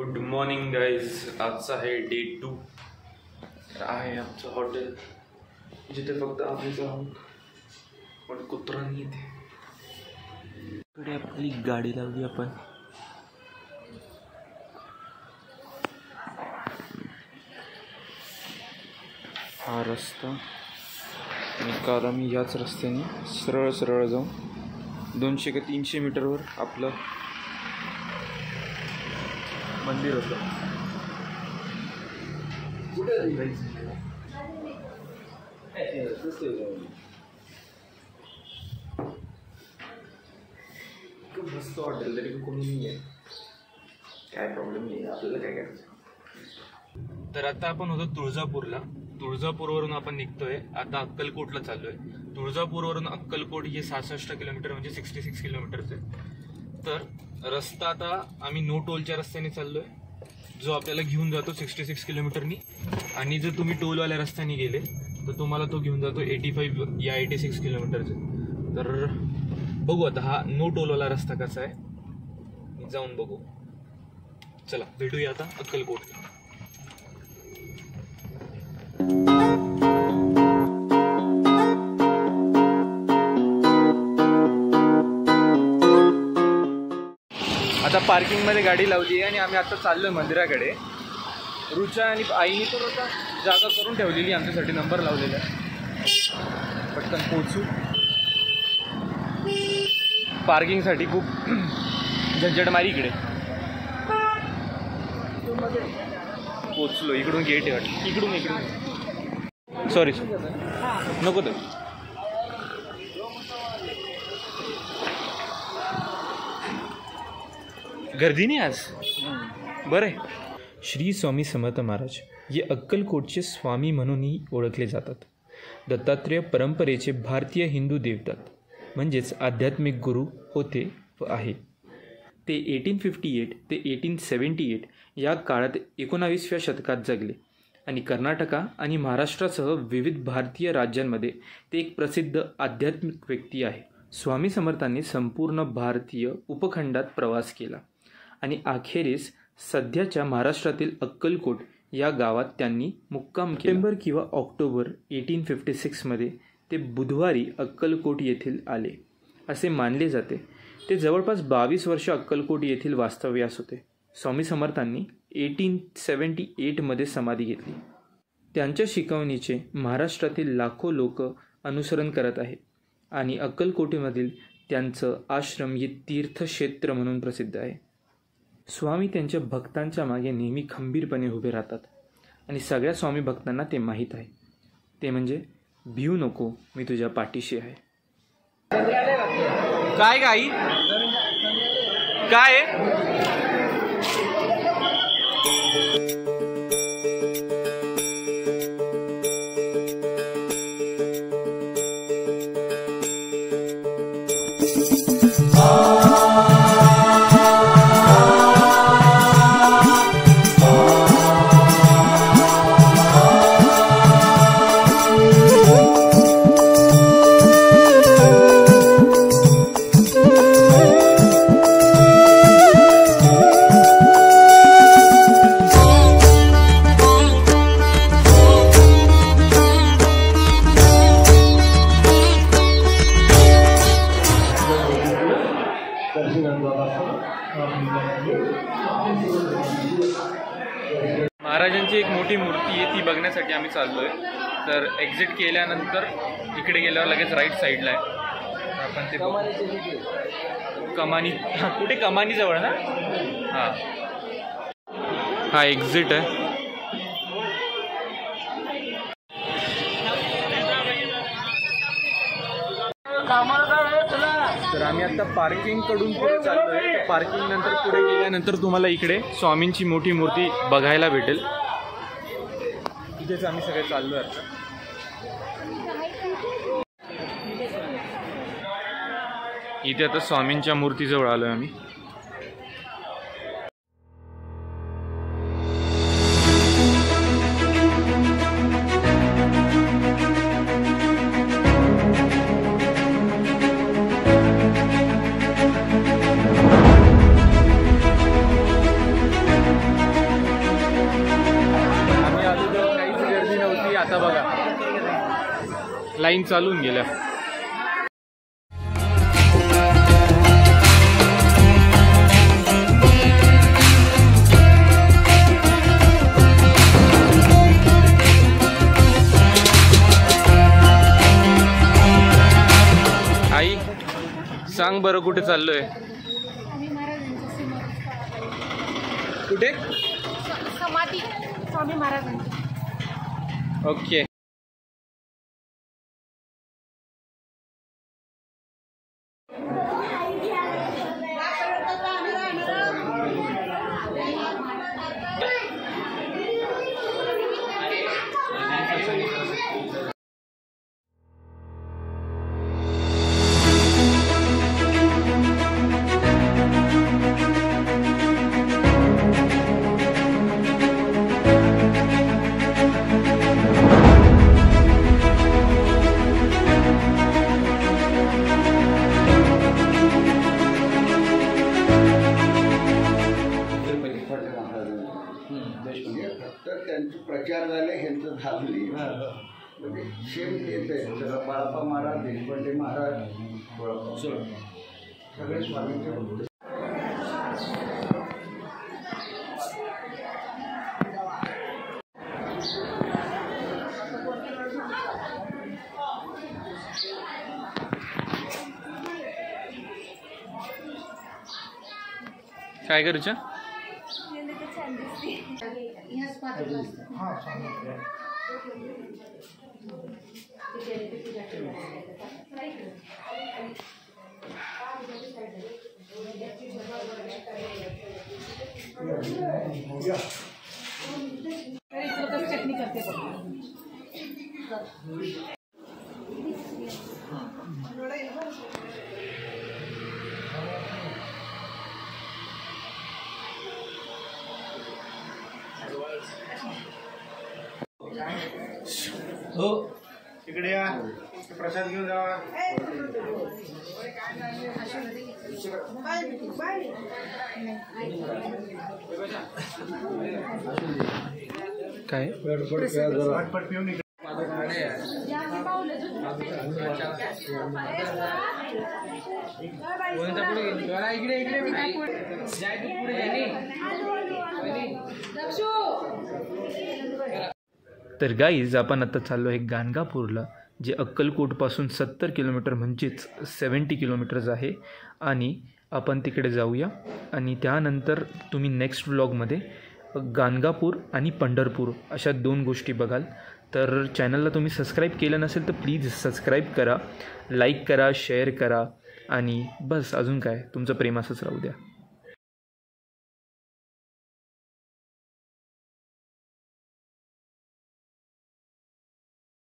Good morning guys. आजचा आहे day 2. आहे आमचं हॉटेल जिथे फक्त आम्हीच आहोत पण कुत्रा नाही येते. इकडे आपली गाडी लावली आपण. हा रस्ता काल आम्ही याच रस्त्याने सरळ सरळ जाऊन 200 का 300 मीटरवर आपलं मंदिर होतं. मस्त हॉटेल तरी कोणी नाही आहे. काय प्रॉब्लेम नाही, आपल्याला काय करायचं. तर आता आपण होतो तुळजापूरला. तुळजापूरवरून आपण निघतोय आता अक्कलकोटला चाललोय. तुळजापूरवरून अक्कलकोट हे 66 किलोमीटर म्हणजे 66 किलोमीटरच आहे. तर रस्ता आता आम्ही नो टोलच्या रस्त्याने चाललोय जो आपल्याला घेऊन जातो 66 किलोमीटरनी. आणि जर तुम्ही टोलवाल्या रस्त्याने गेले तर तुम्हाला तो घेऊन जातो 85 या 86 किलोमीटरचे. तर बघू आता हा नो टोलवाला रस्ता कसा आहे जाऊन बघू. चला भेटूया आता अक्कलकोट. आता पार्किंगमध्ये गाडी लावली आहे आणि आम्ही आता चाललोय मंदिराकडे. रुचा आणि आईने तर आता जागा करून ठेवलेली आमच्यासाठी, नंबर लावलेला आहे. पटकन पोचू. पार्किंगसाठी खूप झंझटमारी इकडे. पोचलो. इकडून गेट आहे वाटतं. इकडून सॉरी नको तर. गर्दी नाही आज. बरं आहे. श्री स्वामी समर्थ महाराज हे अक्कलकोटचे स्वामी म्हणूनही ओळखले जातात. दत्तात्रेय परंपरेचे भारतीय हिंदू देवतात म्हणजेच आध्यात्मिक गुरु होते व आहे. ते 1858 ते 1878 या काळात 19व्या शतकात जगले आणि कर्नाटका आणि महाराष्ट्रासह विविध भारतीय राज्यांमध्ये ते एक प्रसिद्ध आध्यात्मिक व्यक्ती आहे. स्वामी समर्थांनी संपूर्ण भारतीय उपखंडात प्रवास केला आणि अखेरीस सध्याच्या महाराष्ट्रातील अक्कलकोट या गावात त्यांनी मुक्काम केला. सप्टेंबर किंवा ऑक्टोबर 1856 ते बुधवारी अक्कलकोट येथील आले असे मानले जाते. ते जवळपास 22 वर्ष अक्कलकोट येथील वास्तव्यास होते. स्वामी समर्थांनी 1878 समाधी घेतली. त्यांच्या शिकवणीचे महाराष्ट्रातील लाखो लोक अनुसरण करत आहेत आणि अक्कलकोटमधील त्यांचं आश्रम हे तीर्थक्षेत्र म्हणून प्रसिद्ध आहे. स्वामी त्यांच्या भक्तांच्या मागे नेहमी खंबीरपणे उभे राहतात आणि सगळ्या स्वामी भक्तांना ते माहीत आहे. ते म्हणजे भिऊ नको, मी तुझ्या पाठीशी आहे. काय गाई काय महाराजांची एक मोठी मूर्ती आहे ती बघण्यासाठी आम्ही चाललोय. तर एक्झिट केल्यानंतर इकडे गेल्यावर लगेच राईट साईडला आहे. आपण ते कमानी कुठे कमानी जवळ ना. हा एक्झिट आहे. तर आम्ही आता पार्किंग कडून पुढे चाललोय. पार्किंग नंतर पुढे गेल्यानंतर तुम्हाला इकडे स्वामींची मोठी मूर्ती बघायला भेटेल. इथेच आम्ही सगळे चाललोय आता. इथे आता स्वामींच्या मूर्तीजवळ आलोय आम्ही. लाईन चालून गेल्या. आई सांग बरं कुठे चाललोय? कुठे? समाधी स्वामी महाराजांची. ओके. तर त्यांचे प्रचार झाले, ह्यांचं झाली म्हणजे सेम तेच आहे. बाळाप्पा महाराज, देशपांडे महाराज, सगळे स्वामींचे. काय करूच्या? चटणी करते. हो इकडे या, प्रसाद घेऊन जावा. काय? पटपट पिऊन इकडे. तर गाईज आपण आता चाललो आहे गाणगापूरला, जे अक्कलकोटपासून 70 किलोमीटर म्हणजेच 70 किलोमीटर्स आहे. आणि आपण तिकडे जाऊया आणि त्यानंतर तुम्ही नेक्स्ट व्लॉगमध्ये गाणगापूर आणि पंढरपूर अशा 2 गोष्टी बघाल. तर चॅनलला तुम्ही सबस्क्राईब केलं नसेल तर प्लीज सबस्क्राईब करा, लाईक करा, शेअर करा आणि बस अजून काय, तुमचं प्रेम असंच राहू द्या.